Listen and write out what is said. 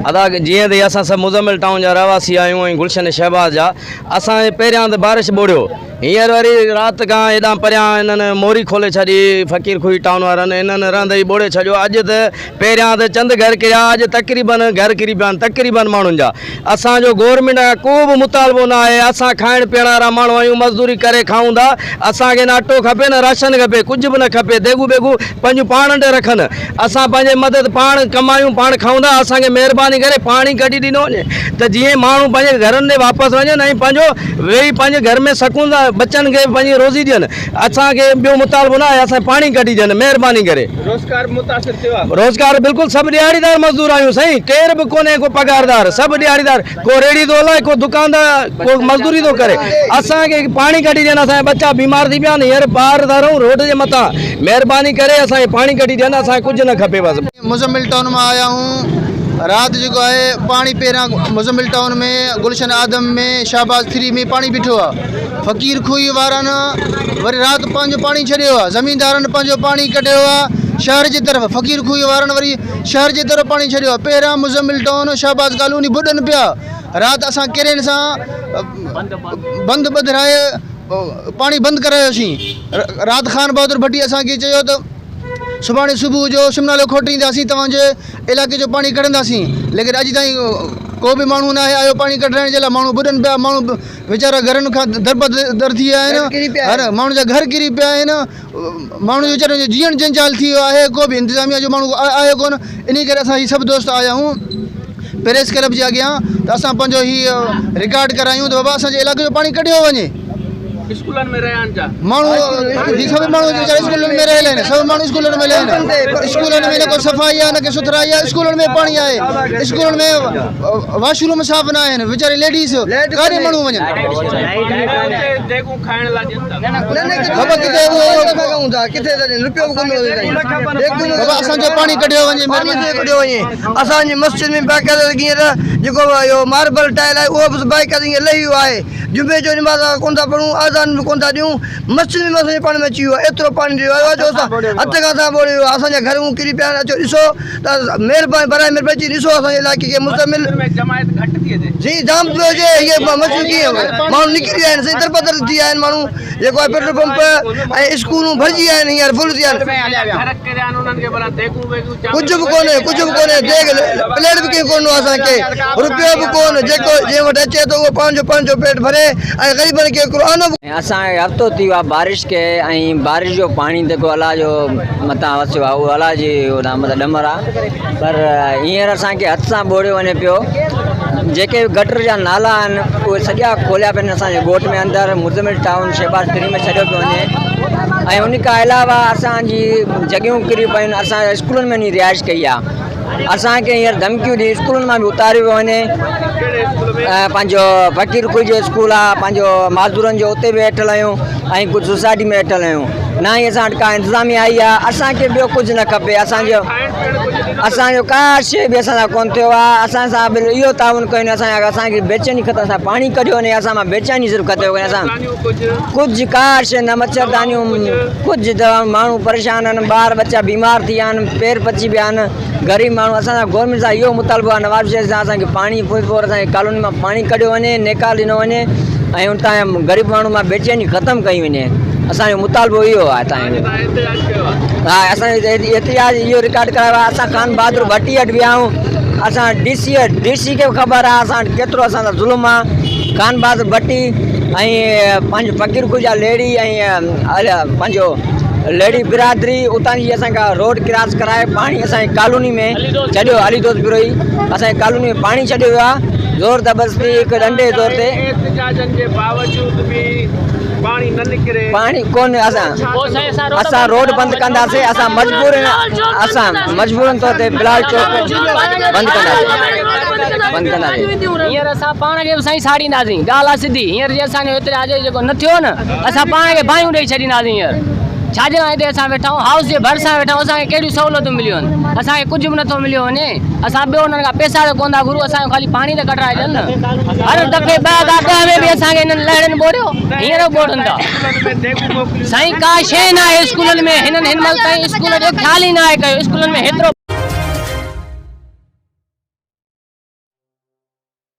अदा जीअं त असां सभु मुज़म्मिल टाउन जा रहवासी आहियूं ऐं गुलशन शहबाज जा। असांजे पहिरियां त बारिश ॿोड़ियो, हींअर वरी राति खां हेॾां परियां इन्हनि मोरी खोले छॾी, फ़कीर खुई टाउन वारनि इन्हनि रहंदे ई ॿोड़े छॾियो। अॼु त पहिरियां त चंद घर किरिया, अॼु तक़रीबन घर किरी पिया आहिनि, तक़रीबन माण्हुनि जा। असांजो गवर्नमेंट खां को बि मुतालबो न आहे। असां खाइण पीअण वारा माण्हू आहियूं, मज़दूरी करे खाऊं था। असांखे न अटो खपे न राशन खपे, कुझु बि न खपे। देगू बेगू पंहिंजूं पाण ॾे रखनि, असां पंहिंजे मदद पाण कमायूं पाण खाऊं था। असांखे महिरबानी करे पाणी कढी ॾिनो वञे त जीअं माण्हू पंहिंजे घरनि ॾे वापसि वञनि ऐं पंहिंजो वेही पंहिंजे घर में सकून था बच्चनि खे पंहिंजी रोज़ी ॾियनि। असांखे ॿियो मुतालबो न आहे, असां पाणी कढी ॾियनि महिरबानी करे। रोज़गार मुतासिर थियो आहे? रोज़गार बिल्कुलु सभु ॾियारीदार मज़दूर आहियूं साईं, केर बि कोन्हे को पगारदार, सभु ॾियारीदार। को रेड़ी थो हलाए, को दुकानदार, को मज़दूरी थो करे। असांखे पाणी कढी ॾियनि, असांजा बच्चा बीमार थी पिया आहिनि, हींअर ॿार था रहूं रोड जे मथां। महिरबानी करे असांखे पाणी कढी ॾियनि, असांखे कुझु न खपे बसि। मुज़म्मिल टाउन में आया हूँ। रात जो है पानी पहिरियां मुज़म्मिल टाउन में, गुलशन आदम में, शाहबाज 3 में पानी बीठो आहे। फ़कीर खुई वारनि वरी राति पंहिंजो पाणी छॾियो आहे, ज़मींदारनि पंहिंजो पाणी कढियो आहे शहर जी तरफ़। फ़कीर खुई वारनि वरी शहर जी तरफ़ पाणी छॾियो आहे। पहिरियां मुज़म्मिल टाउन शाहबाज कॉलोनी बुॾनि पिया। राति असां किरेन सां बंदि ॿधाए पाणी बंदि करायोसीं। रात ख़ान बहादुर भट्टी असांखे चयो त सुभाणे सुबुह जो शिमला खोटींदासीं, तव्हांजे इलाइक़े जो पाणी कढंदासीं। लेकिन अॼु ताईं को बि माण्हू न आहे आयो पाणी कढाइण जे लाइ। माण्हू ॿुॾनि पिया, माण्हू वीचारा घरनि खां दरबदर थी विया आहिनि, हर माण्हू जा घर किरी पिया आहिनि। माण्हू जो वीचारनि जो जीअण जंजाल थी वियो आहे, को बि इंतिज़ामिया जो माण्हू आयो कोन। इन करे असां सभु दोस्त आया आहियूं प्रेस क्लब जे अॻियां त असां पंहिंजो हीउ रिकॉर्ड करायूं त बाबा असांजे इलाइक़े जो पाणी कढियो वञे। स्कूलनि में रहनि था माण्हू, सभु माण्हू स्कूलनि में रहियल आहिनि, सभु माण्हू स्कूलनि में रहियल आहिनि। स्कूलनि में न को सफ़ाई आहे न को सुथराई आहे। स्कूलनि में पाणी आहे, स्कूलनि में वॉशरूम साफ़ न आहिनि, वीचारे लेडीज़ काॾे माण्हू वञनि। देगू खाइण लाइ बाबा असांजो पाणी कढियो वञे, कढियो वञे। असांजी मस्जिद में बाक़ाइदा हींअर जेको इहो मार्बल टाइल आहे उहो बि बाक़ाइदा हींअर लही वियो आहे। जुमे जो नमाज़ कोन था पढ़ूं, आज़ान बि कोन था ॾियूं। मस्जिद में असांजे पाणी में अची वियो आहे, एतिरो पाणी ॾियो आहे जो असां हथ खां असां ॿोड़े वियो। असांजा घरूं किरी पिया आहिनि। अचो ॾिसो त महिरबानी बराए महिरबानी अची ॾिसो असांजे इलाइक़े खे मुस्तमिल जमायत घटि थी अचे। जी जाम पियो हुजे। हीअ मस्जिद कीअं माण्हू निकिरी विया आहिनि, सही दरबदर थी विया आहिनि माण्हू। जेको आहे पेट्रोल पंप ऐं स्कूलूं भरिजी विया आहिनि, हींअर फुल थी विया आहिनि। कुझु बि कोन्हे, कुझु बि कोन्हे। देग प्लेट बि कंहिं कोन असांखे, रुपयो बि कोन। जेको जंहिं वटि अचे थो उहो पंहिंजो पेट भरे ऐं ग़रीबनि खे हिकिड़ो आनो। असांखे हफ़्तो थी वियो आहे बारिश खे, ऐं बारिश जो पाणी जेको अलाह जो मथां वसियो आहे उहो अलाह जी मतिलबु ॾमर आहे। पर हींअर असांखे हथ सां ॿोड़ियो वञे पियो। जेके गटर जा नाला आहिनि उहे सॼा खोलिया पिया आहिनि असांजे ॻोठ में अंदरि। मुज़म्मिल टाउन शहबाज 3 में छॾियो पियो वञे। ऐं उन खां अलावा असांजी जॻहियूं किरी पियूं आहिनि। असां स्कूलनि में नी रिहाइश कई आहे। असांखे हींअर धमकियूं ॾेई स्कूलनि मां बि उतारियो पियो वञे। पंहिंजो फ़कीर खुई जो स्कूल आहे, पंहिंजो मज़दूरनि जो उते बि वेठल आहियूं ऐं कुझु सोसाइटी में वेठल आहियूं। न ई असां वटि का इंतिज़ामिया आई आहे। असांखे ॿियो कुझु न खपे। असांजो का शइ बि असां सां कोन्ह थियो आहे। असां सां इहो ताउन कयूं असांखे बेचैनी खपे। असां पाणी कढियो वञे, असां मां बेचैनी सिर्फ़ु खपे। असां कुझु का शइ न, मच्छरदानियूं कुझु दवा। माण्हू परेशान आहिनि, ॿार बच्चा बीमार थी विया आहिनि, पेर पची पिया आहिनि। ग़रीब माण्हू असांजा गवर्नमेंट सां इहो मुतालबो आहे नवाज़ शरीफ़ सां असांखे पाणी पूर असांजे कॉलोनी मां पाणी कढियो वञे, नेकाल ॾिनो वञे ऐं उतां जा ग़रीब माण्हू मां बेचैनी ख़तमु कई वञे। असांजो मुतालबो इहो आहे तव्हांजो। हा, असांजे एतिहाज इहो रिकॉर्ड करायो आहे। असां ख़ान बहादुर भट्टी वटि विया आहियूं। असां DC खे बि ख़बर आहे असां केतिरो असांजो ज़ुल्म आहे। ख़ान बहादुर भट्टी ऐं पंहिंजो फ़कीर खुई जा लेडी ऐं पंहिंजो लेडी बिरादरी उतां जी असांखां रोड क्रॉस कराए पाणी असांजी कॉलोनी में छॾियो। अली दोस्त बिरोही असांजी कॉलोनी में पाणी छॾियो वियो आहे ज़ोर ज़बरदस्ती हिकु डंडे तौर ते। पाणी कोन्हे। असां रोड बंदि कंदासीं। असां मजबूरन तौर ते बिलाल चौक बंदि कंदासीं। हींअर असां पाण खे बि साईं साड़ींदासीं। ॻाल्हि आहे सिधी। हींअर जे असांखे हिते आज जेको न थियो न, असां पाण खे बाहियूं ॾेई छॾींदासीं। हींअर छाजे लाइ हिते असां वेठा आहियूं, हाउस जे भरिसां वेठा आहियूं। असांखे कहिड़ियूं सहूलियतूं मिलियूं आहिनि? असांखे कुझु बि नथो मिलियो वञे। असां ॿियो उन्हनि खां पैसा त कोन था घुरूं, असांजो ख़ाली पाणी त कढाए ॾियनि न। हर दफ़े ॿ में बि असांखे हिननि लहड़नि ॿोड़ियो, हींअर ॿोड़नि था। साईं का शइ न आहे स्कूलनि में। हिननि हिन महिल ताईं स्कूल जो ख़्याल ई न आहे कयो। स्कूलनि में हेतिरो